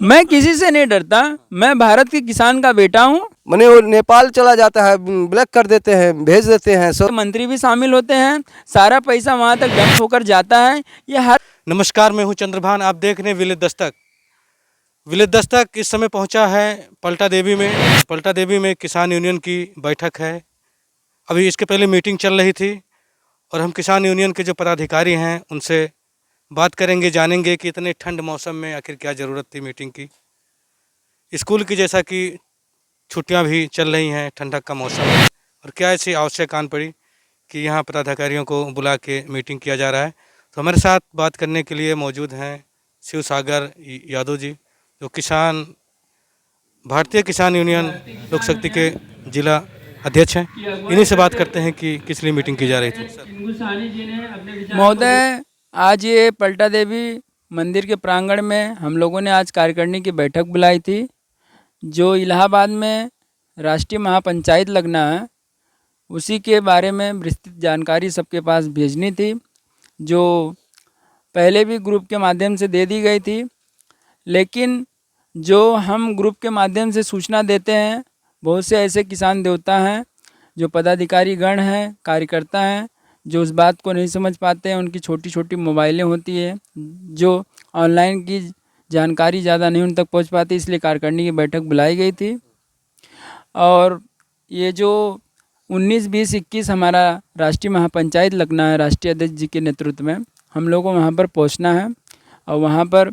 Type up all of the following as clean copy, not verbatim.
मैं किसी से नहीं डरता। मैं भारत के किसान का बेटा हूँ। माने वो नेपाल चला जाता है, ब्लैक कर देते हैं, भेज देते हैं सब। मंत्री भी शामिल होते हैं, सारा पैसा वहाँ तक डंप होकर जाता है। ये हर नमस्कार, मैं हूं चंद्रभान। आप देख रहे हैं विलेज दस्तक। विलेज दस्तक इस समय पहुंचा है पलटा देवी में। पलटा देवी में किसान यूनियन की बैठक है। अभी इसके पहले मीटिंग चल रही थी और हम किसान यूनियन के जो पदाधिकारी हैं उनसे बात करेंगे, जानेंगे कि इतने ठंड मौसम में आखिर क्या ज़रूरत थी मीटिंग की। स्कूल की जैसा कि छुट्टियां भी चल रही हैं, ठंडक का मौसम है, और क्या ऐसी आवश्यक आन पड़ी कि यहाँ पदाधिकारियों को बुला के मीटिंग किया जा रहा है। तो हमारे साथ बात करने के लिए मौजूद हैं शिव सागर यादव जी, जो भारतीय किसान यूनियन लोक शक्ति के जिला अध्यक्ष हैं। इन्हीं से बात करते हैं कि किस लिए मीटिंग की जा रही थी। महोदय, आज ये पलटा देवी मंदिर के प्रांगण में हम लोगों ने आज कार्यकारिणी की बैठक बुलाई थी। जो इलाहाबाद में राष्ट्रीय महापंचायत लगना है, उसी के बारे में विस्तृत जानकारी सबके पास भेजनी थी, जो पहले भी ग्रुप के माध्यम से दे दी गई थी। लेकिन जो हम ग्रुप के माध्यम से सूचना देते हैं, बहुत से ऐसे किसान देवता हैं, जो पदाधिकारी गण हैं, कार्यकर्ता हैं, जो उस बात को नहीं समझ पाते हैं। उनकी छोटी छोटी मोबाइलें होती है, जो ऑनलाइन की जानकारी ज़्यादा नहीं उन तक पहुंच पाती, इसलिए कार्यकारिणी की बैठक बुलाई गई थी। और ये जो 19, 20, 21 हमारा राष्ट्रीय महापंचायत लगना है, राष्ट्रीय अध्यक्ष जी के नेतृत्व में हम लोगों को वहाँ पर पहुँचना है और वहाँ पर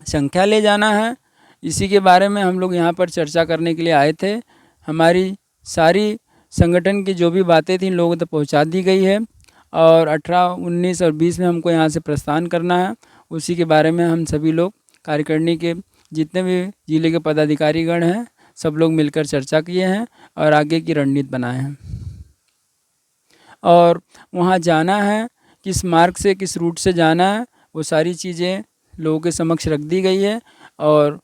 संख्या ले जाना है। इसी के बारे में हम लोग यहाँ पर चर्चा करने के लिए आए थे। हमारी सारी संगठन की जो भी बातें थी लोगों तक पहुँचा दी गई है और 18, 19 और 20 में हमको यहाँ से प्रस्थान करना है। उसी के बारे में हम सभी लोग कार्यकारिणी के जितने भी जिले के पदाधिकारीगण हैं, सब लोग मिलकर चर्चा किए हैं और आगे की रणनीति बनाए हैं। और वहाँ जाना है, किस मार्ग से, किस रूट से जाना है, वो सारी चीज़ें लोगों के समक्ष रख दी गई है। और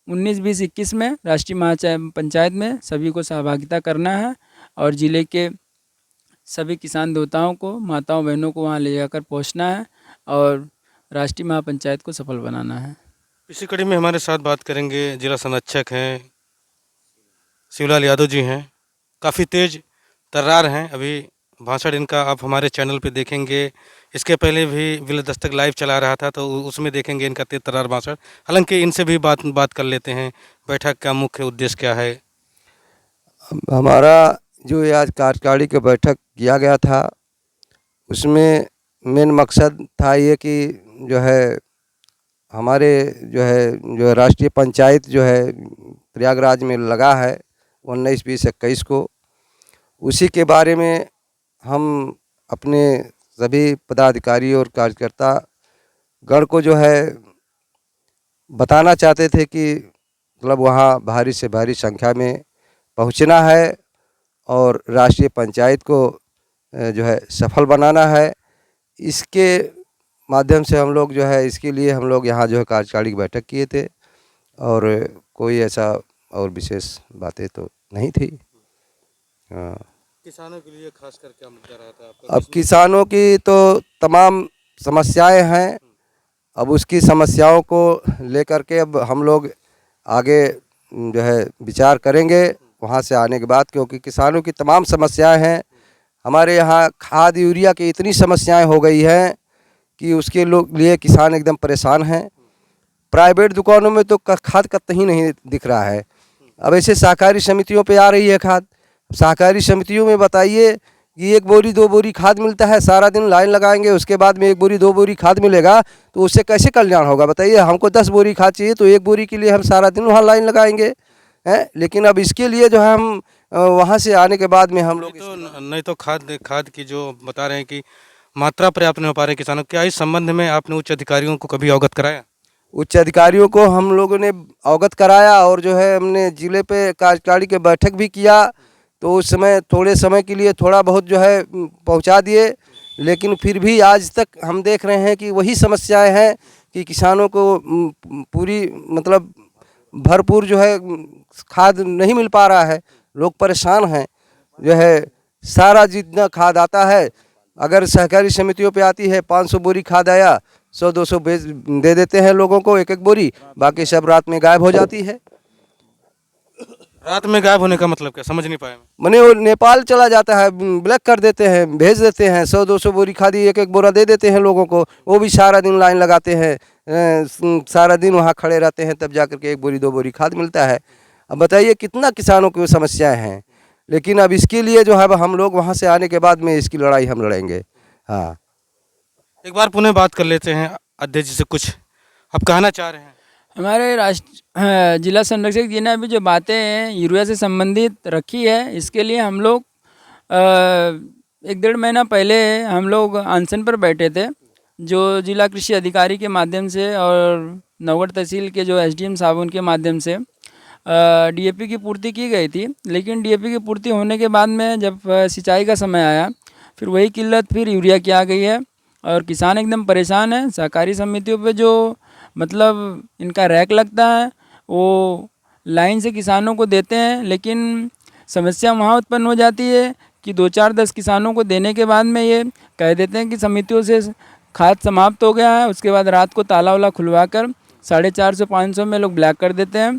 19, 20, 21 में राष्ट्रीय महापंचायत में सभी को सहभागिता करना है और ज़िले के सभी किसान देवताओं को, माताओं बहनों को वहाँ ले जाकर पहुँचना है और राष्ट्रीय महापंचायत को सफल बनाना है। इसी कड़ी में हमारे साथ बात करेंगे जिला संरक्षक हैं, शिवलाल यादव जी हैं। काफ़ी तेज तर्रार हैं। अभी भाषण इनका आप हमारे चैनल पे देखेंगे। इसके पहले भी विलेज दस्तक लाइव चला रहा था, तो उसमें देखेंगे इनका तेज तर्रार भाषण। हालांकि इनसे भी बात कर लेते हैं। बैठक का मुख्य उद्देश्य क्या है? हमारा जो ये आज कार्यकारिणी की बैठक किया गया था, उसमें मेन मकसद था ये कि जो है हमारे जो राष्ट्रीय पंचायत जो है प्रयागराज में लगा है 19, 20, 21 को, उसी के बारे में हम अपने सभी पदाधिकारी और कार्यकर्ता गण को जो है बताना चाहते थे कि मतलब वहाँ भारी से भारी संख्या में पहुँचना है और राष्ट्रीय पंचायत को जो है सफल बनाना है। इसके माध्यम से हम लोग जो है, इसके लिए हम लोग यहाँ जो है कार्यकारिणी की बैठक किए थे और कोई ऐसा और विशेष बातें तो नहीं थी। हाँ, किसानों के लिए खास कर क्या मुद्दा रहा था आपका? अब किसानों की तो तमाम समस्याएं हैं। अब उसकी समस्याओं को लेकर के अब हम लोग आगे जो है विचार करेंगे वहाँ से आने के बाद, क्योंकि किसानों की तमाम समस्याएं हैं। हमारे यहाँ खाद यूरिया की इतनी समस्याएं हो गई हैं कि उसके लिए किसान एकदम परेशान हैं। प्राइवेट दुकानों में तो खाद कतई नहीं दिख रहा है। अब ऐसे सहकारी समितियों पे आ रही है खाद। सहकारी समितियों में बताइए कि 1 बोरी 2 बोरी खाद मिलता है, सारा दिन लाइन लगाएंगे, उसके बाद में 1 बोरी 2 बोरी खाद मिलेगा, तो उससे कैसे कल्याण होगा बताइए। हमको 10 बोरी खाद चाहिए तो 1 बोरी के लिए हम सारा दिन वहाँ लाइन लगाएंगे हैं। लेकिन अब इसके लिए जो है हम वहाँ से आने के बाद में हम लोग नहीं तो खाद की जो बता रहे हैं कि मात्रा पर्याप्त नहीं हो पा रही किसानों, क्या इस संबंध में आपने उच्च अधिकारियों को कभी अवगत कराया? उच्च अधिकारियों को हम लोगों ने अवगत कराया और जो है हमने ज़िले पे कार्यकारिणी की बैठक भी किया, तो उस समय थोड़े समय के लिए थोड़ा बहुत जो है पहुंचा दिए। लेकिन फिर भी आज तक हम देख रहे हैं कि वही समस्याएं हैं कि किसानों को पूरी मतलब भरपूर जो है खाद नहीं मिल पा रहा है। लोग परेशान हैं। जो है सारा जितना खाद आता है, अगर सहकारी समितियों पे आती है 500 बोरी खाद आया 100-200 बेच दे देते हैं लोगों को एक एक बोरी, बाकी सब रात में गायब हो जाती है। रात में गायब होने का मतलब क्या, समझ नहीं पाया मैं। मने वो नेपाल चला जाता है, ब्लैक कर देते हैं, भेज देते हैं। 100-200 बोरी खादी एक एक बोरा दे देते हैं लोगों को, वो भी सारा दिन लाइन लगाते हैं, सारा दिन वहाँ खड़े रहते हैं, तब जा करके 1 बोरी 2 बोरी खाद मिलता है। अब बताइए कितना किसानों की समस्याएं हैं, लेकिन अब इसके लिए जो है अब हम लोग वहाँ से आने के बाद में इसकी लड़ाई हम लड़ेंगे। हाँ, एक बार पुनः बात कर लेते हैं अध्यक्ष जी से, कुछ आप कहना चाह रहे हैं। हमारे जिला संरक्षक जी ने अभी जो बातें यूरिया से संबंधित रखी है, इसके लिए हम लोग 1-1.5 महीना पहले हम लोग अनशन पर बैठे थे, जो जिला कृषि अधिकारी के माध्यम से और नवगढ़ तहसील के जो एसडीएम साहब उनके माध्यम से डीएपी की पूर्ति की गई थी। लेकिन डीएपी की पूर्ति होने के बाद में जब सिंचाई का समय आया, फिर वही किल्लत फिर यूरिया की आ गई है और किसान एकदम परेशान है। सहकारी समितियों पे जो मतलब इनका रैक लगता है, वो लाइन से किसानों को देते हैं, लेकिन समस्या वहाँ उत्पन्न हो जाती है कि 2-4-10 किसानों को देने के बाद में ये कह देते हैं कि समितियों से खाद समाप्त हो गया है। उसके बाद रात को ताला वाला खुलवा कर 450-500 में लोग ब्लैक कर देते हैं।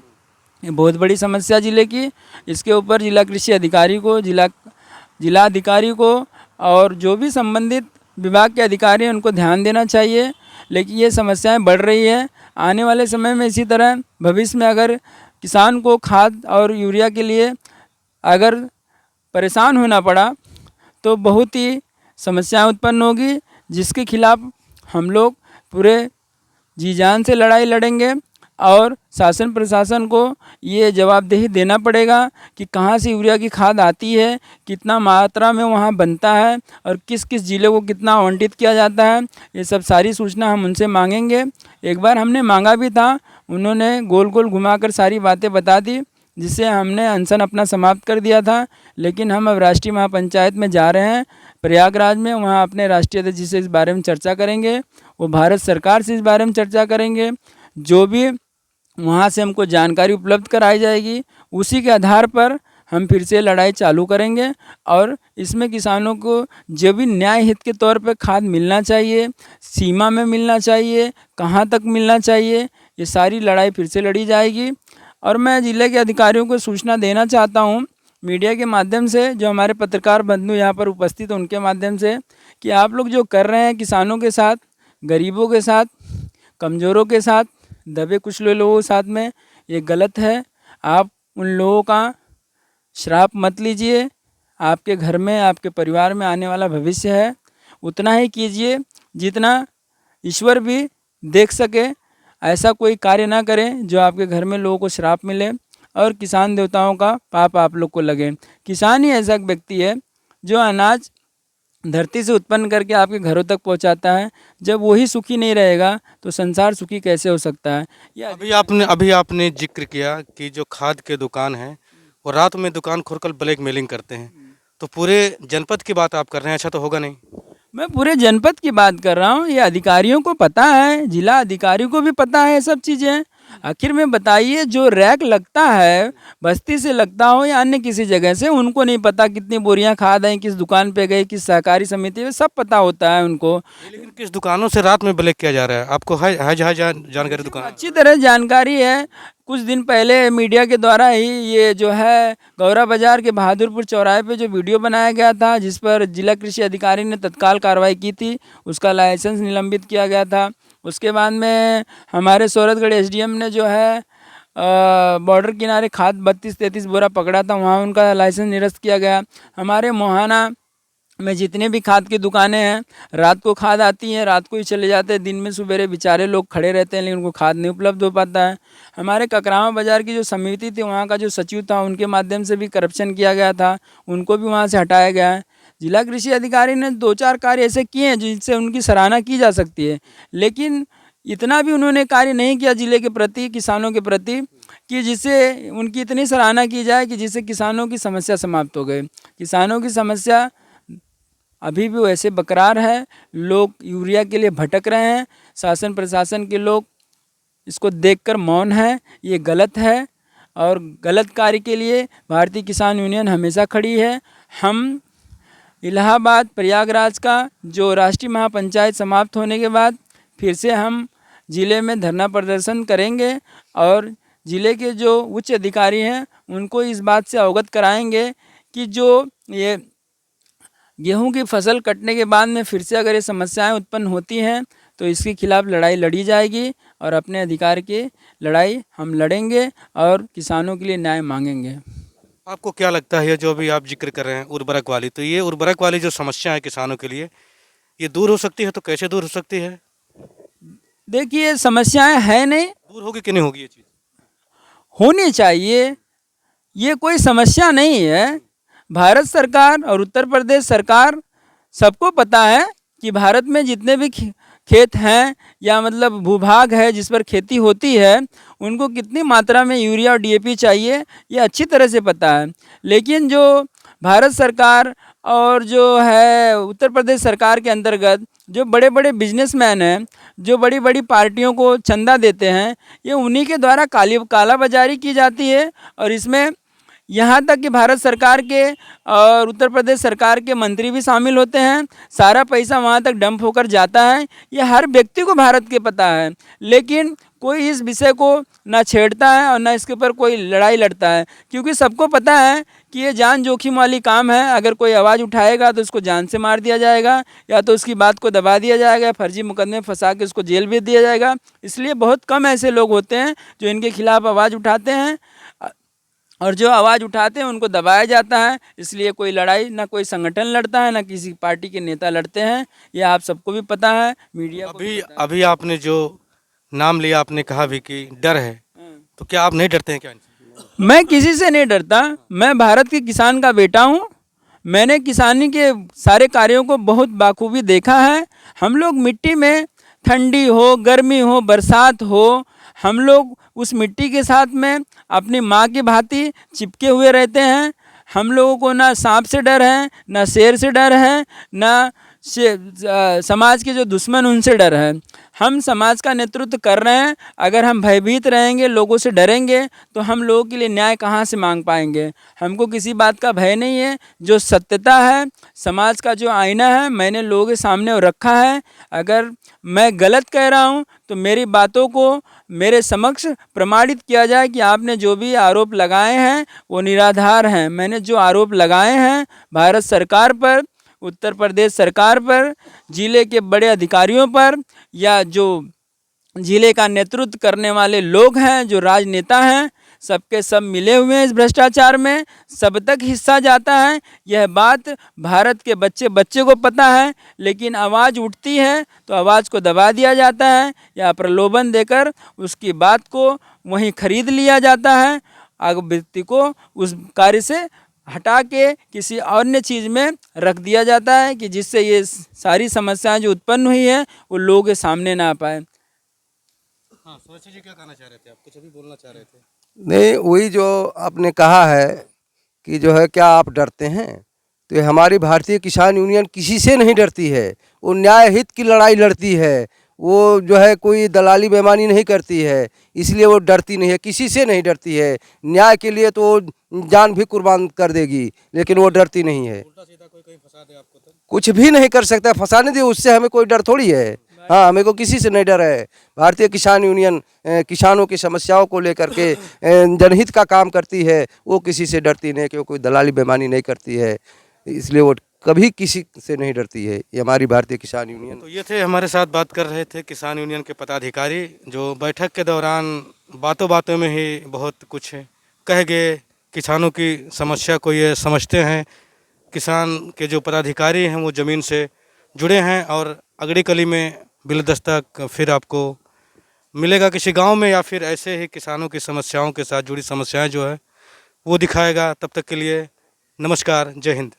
ये बहुत बड़ी समस्या ज़िले की। इसके ऊपर जिला कृषि अधिकारी को, जिला अधिकारी को और जो भी संबंधित विभाग के अधिकारी हैं उनको ध्यान देना चाहिए। लेकिन ये समस्याएं बढ़ रही है। आने वाले समय में इसी तरह भविष्य में अगर किसान को खाद और यूरिया के लिए अगर परेशान होना पड़ा तो बहुत ही समस्याएं उत्पन्न होगी, जिसके खिलाफ हम लोग पूरे जी जान से लड़ाई लड़ेंगे और शासन प्रशासन को ये जवाबदेही देना पड़ेगा कि कहाँ से यूरिया की खाद आती है, कितना मात्रा में वहाँ बनता है और किस किस ज़िले को कितना आवंटित किया जाता है। ये सब सारी सूचना हम उनसे मांगेंगे। एक बार हमने मांगा भी था, उन्होंने गोल गोल घुमाकर सारी बातें बता दी, जिससे हमने अनशन अपना समाप्त कर दिया था। लेकिन हम अब राष्ट्रीय महापंचायत में जा रहे हैं प्रयागराज में, वहाँ अपने राष्ट्रीय अध्यक्ष जी से इस बारे में चर्चा करेंगे, वो भारत सरकार से इस बारे में चर्चा करेंगे। जो भी वहाँ से हमको जानकारी उपलब्ध कराई जाएगी, उसी के आधार पर हम फिर से लड़ाई चालू करेंगे और इसमें किसानों को जो भी न्याय हित के तौर पे खाद मिलना चाहिए, सीमा में मिलना चाहिए, कहाँ तक मिलना चाहिए, ये सारी लड़ाई फिर से लड़ी जाएगी। और मैं ज़िले के अधिकारियों को सूचना देना चाहता हूँ मीडिया के माध्यम से, जो हमारे पत्रकार बंधु यहाँ पर उपस्थित हैं उनके माध्यम से, कि आप लोग जो कर रहे हैं किसानों के साथ, गरीबों के साथ, कमज़ोरों के साथ, दबे कुचले लोगों के साथ में, ये गलत है। आप उन लोगों का श्राप मत लीजिए। आपके घर में, आपके परिवार में आने वाला भविष्य है, उतना ही कीजिए जितना ईश्वर भी देख सके। ऐसा कोई कार्य ना करें जो आपके घर में लोगों को श्राप मिले और किसान देवताओं का पाप आप लोग को लगे। किसान ही ऐसा व्यक्ति है जो अनाज धरती से उत्पन्न करके आपके घरों तक पहुंचाता है। जब वही सुखी नहीं रहेगा तो संसार सुखी कैसे हो सकता है। या अभी आपने जिक्र किया कि जो खाद के दुकान हैं वो रात में दुकान खोलकर ब्लैक मेलिंग करते हैं, तो पूरे जनपद की बात आप कर रहे हैं, ऐसा तो होगा नहीं। मैं पूरे जनपद की बात कर रहा हूँ। ये अधिकारियों को पता है, जिला अधिकारी को भी पता है ये सब चीज़ें। आखिर में बताइए, जो रैक लगता है बस्ती से लगता हो या अन्य किसी जगह से, उनको नहीं पता कितनी बोरियां खाद आई, किस दुकान पे गई, किस सहकारी समिति में, सब पता होता है उनको। लेकिन किस दुकानों से रात में ब्लैक किया जा रहा है, आपको है जानकारी दुकान? अच्छी तरह जानकारी है। कुछ दिन पहले मीडिया के द्वारा ही ये जो है गौरा बाजार के बहादुरपुर चौराहे पे जो वीडियो बनाया गया था, जिस पर जिला कृषि अधिकारी ने तत्काल कार्रवाई की थी, उसका लाइसेंस निलंबित किया गया था। उसके बाद में हमारे सोरठगढ़ एसडीएम ने जो है बॉर्डर किनारे खाद 32-33 बोरा पकड़ा था, वहाँ उनका लाइसेंस निरस्त किया गया। हमारे मोहाना में जितने भी खाद की दुकानें हैं, रात को खाद आती है, रात को ही चले जाते हैं, दिन में सुबेरे बेचारे लोग खड़े रहते हैं, लेकिन उनको खाद नहीं उपलब्ध हो पाता है। हमारे ककरावा बाज़ार की जो समिति थी, वहाँ का जो सचिव था, उनके माध्यम से भी करप्शन किया गया था, उनको भी वहाँ से हटाया गया है। जिला कृषि अधिकारी ने 2-4 कार्य ऐसे किए हैं जिनसे उनकी सराहना की जा सकती है, लेकिन इतना भी उन्होंने कार्य नहीं किया ज़िले के प्रति, किसानों के प्रति, कि जिससे उनकी इतनी सराहना की जाए कि जिससे किसानों की समस्या समाप्त हो गई। किसानों की समस्या अभी भी वैसे बरकरार है। लोग यूरिया के लिए भटक रहे हैं। शासन प्रशासन के लोग इसको देखकर मौन है। ये गलत है और गलत कार्य के लिए भारतीय किसान यूनियन हमेशा खड़ी है। हम इलाहाबाद प्रयागराज का जो राष्ट्रीय महापंचायत समाप्त होने के बाद फिर से हम ज़िले में धरना प्रदर्शन करेंगे और ज़िले के जो उच्च अधिकारी हैं उनको इस बात से अवगत कराएंगे कि जो ये गेहूं की फसल कटने के बाद में फिर से अगर ये समस्याएं उत्पन्न होती हैं तो इसके खिलाफ लड़ाई लड़ी जाएगी और अपने अधिकार की लड़ाई हम लड़ेंगे और किसानों के लिए न्याय मांगेंगे। आपको क्या लगता है ये जो भी आप जिक्र कर रहे हैं उर्वरक वाली, तो ये उर्वरक वाली जो समस्या है किसानों के लिए, ये दूर हो सकती है तो कैसे दूर हो सकती है? देखिए समस्याएं हैं नहीं, दूर होगी कि नहीं होगी ये चीज़? होनी चाहिए, ये कोई समस्या नहीं है। भारत सरकार और उत्तर प्रदेश सरकार सबको पता है कि भारत में जितने भी खेत हैं या मतलब भूभाग है जिस पर खेती होती है उनको कितनी मात्रा में यूरिया और डीएपी चाहिए ये अच्छी तरह से पता है। लेकिन जो भारत सरकार और जो है उत्तर प्रदेश सरकार के अंतर्गत जो बड़े बड़े बिजनेसमैन हैं, जो बड़ी बड़ी पार्टियों को चंदा देते हैं, ये उन्हीं के द्वारा काला बाजारी की जाती है। और इसमें यहाँ तक कि भारत सरकार के और उत्तर प्रदेश सरकार के मंत्री भी शामिल होते हैं। सारा पैसा वहाँ तक डंप होकर जाता है, ये हर व्यक्ति को भारत के पता है। लेकिन कोई इस विषय को ना छेड़ता है और ना इसके ऊपर कोई लड़ाई लड़ता है, क्योंकि सबको पता है कि ये जान जोखिम वाली काम है। अगर कोई आवाज़ उठाएगा तो उसको जान से मार दिया जाएगा या तो उसकी बात को दबा दिया जाएगा, फर्जी मुकदमे फंसा के उसको जेल भेज दिया जाएगा। इसलिए बहुत कम ऐसे लोग होते हैं जो इनके खिलाफ़ आवाज़ उठाते हैं और जो आवाज़ उठाते हैं उनको दबाया जाता है। इसलिए कोई लड़ाई ना कोई संगठन लड़ता है ना किसी पार्टी के नेता लड़ते हैं, ये आप सबको भी पता है, मीडिया को भी पता है। अभी आपने जो नाम लिया, आपने कहा भी कि डर है, तो क्या आप नहीं डरते हैं क्या? मैं किसी से नहीं डरता। मैं भारत के किसान का बेटा हूँ। मैंने किसानी के सारे कार्यों को बहुत बाखूबी देखा है। हम लोग मिट्टी में ठंडी हो, गर्मी हो, बरसात हो, हम लोग उस मिट्टी के साथ में अपनी माँ की भांति चिपके हुए रहते हैं। हम लोगों को ना सांप से डर है, ना शेर से डर है, ना समाज के जो दुश्मन उनसे डर है। हम समाज का नेतृत्व कर रहे हैं। अगर हम भयभीत रहेंगे, लोगों से डरेंगे तो हम लोगों के लिए न्याय कहाँ से मांग पाएंगे? हमको किसी बात का भय नहीं है। जो सत्यता है, समाज का जो आईना है, मैंने लोगों के सामने रखा है। अगर मैं गलत कह रहा हूँ तो मेरी बातों को मेरे समक्ष प्रमाणित किया जाए कि आपने जो भी आरोप लगाए हैं वो निराधार हैं। मैंने जो आरोप लगाए हैं भारत सरकार पर, उत्तर प्रदेश सरकार पर, ज़िले के बड़े अधिकारियों पर या जो ज़िले का नेतृत्व करने वाले लोग हैं, जो राजनेता हैं, सबके सब मिले हुए हैं इस भ्रष्टाचार में। सब तक हिस्सा जाता है। यह बात भारत के बच्चे बच्चे को पता है, लेकिन आवाज़ उठती है तो आवाज़ को दबा दिया जाता है या प्रलोभन देकर उसकी बात को वहीं खरीद लिया जाता है। अगर व्यक्ति को उस कार्य से हटा के किसी अन्य चीज़ में रख दिया जाता है कि जिससे ये सारी समस्याएं जो उत्पन्न हुई है वो लोगों के सामने ना आ पाए। हाँ, सुरेश जी क्या कहना चाह रहे थे? आप कुछ अभी बोलना चाह रहे थे? नहीं, वही जो आपने कहा है कि जो है क्या आप डरते हैं, तो ये हमारी भारतीय किसान यूनियन किसी से नहीं डरती है। वो न्याय हित की लड़ाई लड़ती है। वो जो है कोई दलाली बेईमानी नहीं करती है, इसलिए वो डरती नहीं है, किसी से नहीं डरती है। न्याय के लिए तो वो जान भी कुर्बान कर देगी, लेकिन वो डरती नहीं है। उल्टा सीधा कोई कहीं फंसा दे आपको तो? कुछ भी नहीं कर सकता, फंसाने दे, उससे हमें कोई डर थोड़ी है। हाँ, हमें को किसी से नहीं डर है। भारतीय किसान यूनियन किसानों की समस्याओं को लेकर के जनहित का काम करती है। वो किसी से डरती नहीं, कि वो कोई दलाली बेईमानी नहीं करती है, इसलिए वो कभी किसी से नहीं डरती है। ये हमारी भारतीय किसान यूनियन। तो ये थे हमारे साथ बात कर रहे थे किसान यूनियन के पदाधिकारी, जो बैठक के दौरान बातों बातों में ही बहुत कुछ कह गए। किसानों की समस्या को ये समझते हैं। किसान के जो पदाधिकारी हैं वो ज़मीन से जुड़े हैं। और अगली कली में विलेज दस्तक फिर आपको मिलेगा किसी गांव में, या फिर ऐसे ही किसानों की समस्याओं के साथ जुड़ी समस्याएं जो है वो दिखाएगा। तब तक के लिए नमस्कार, जय हिंद।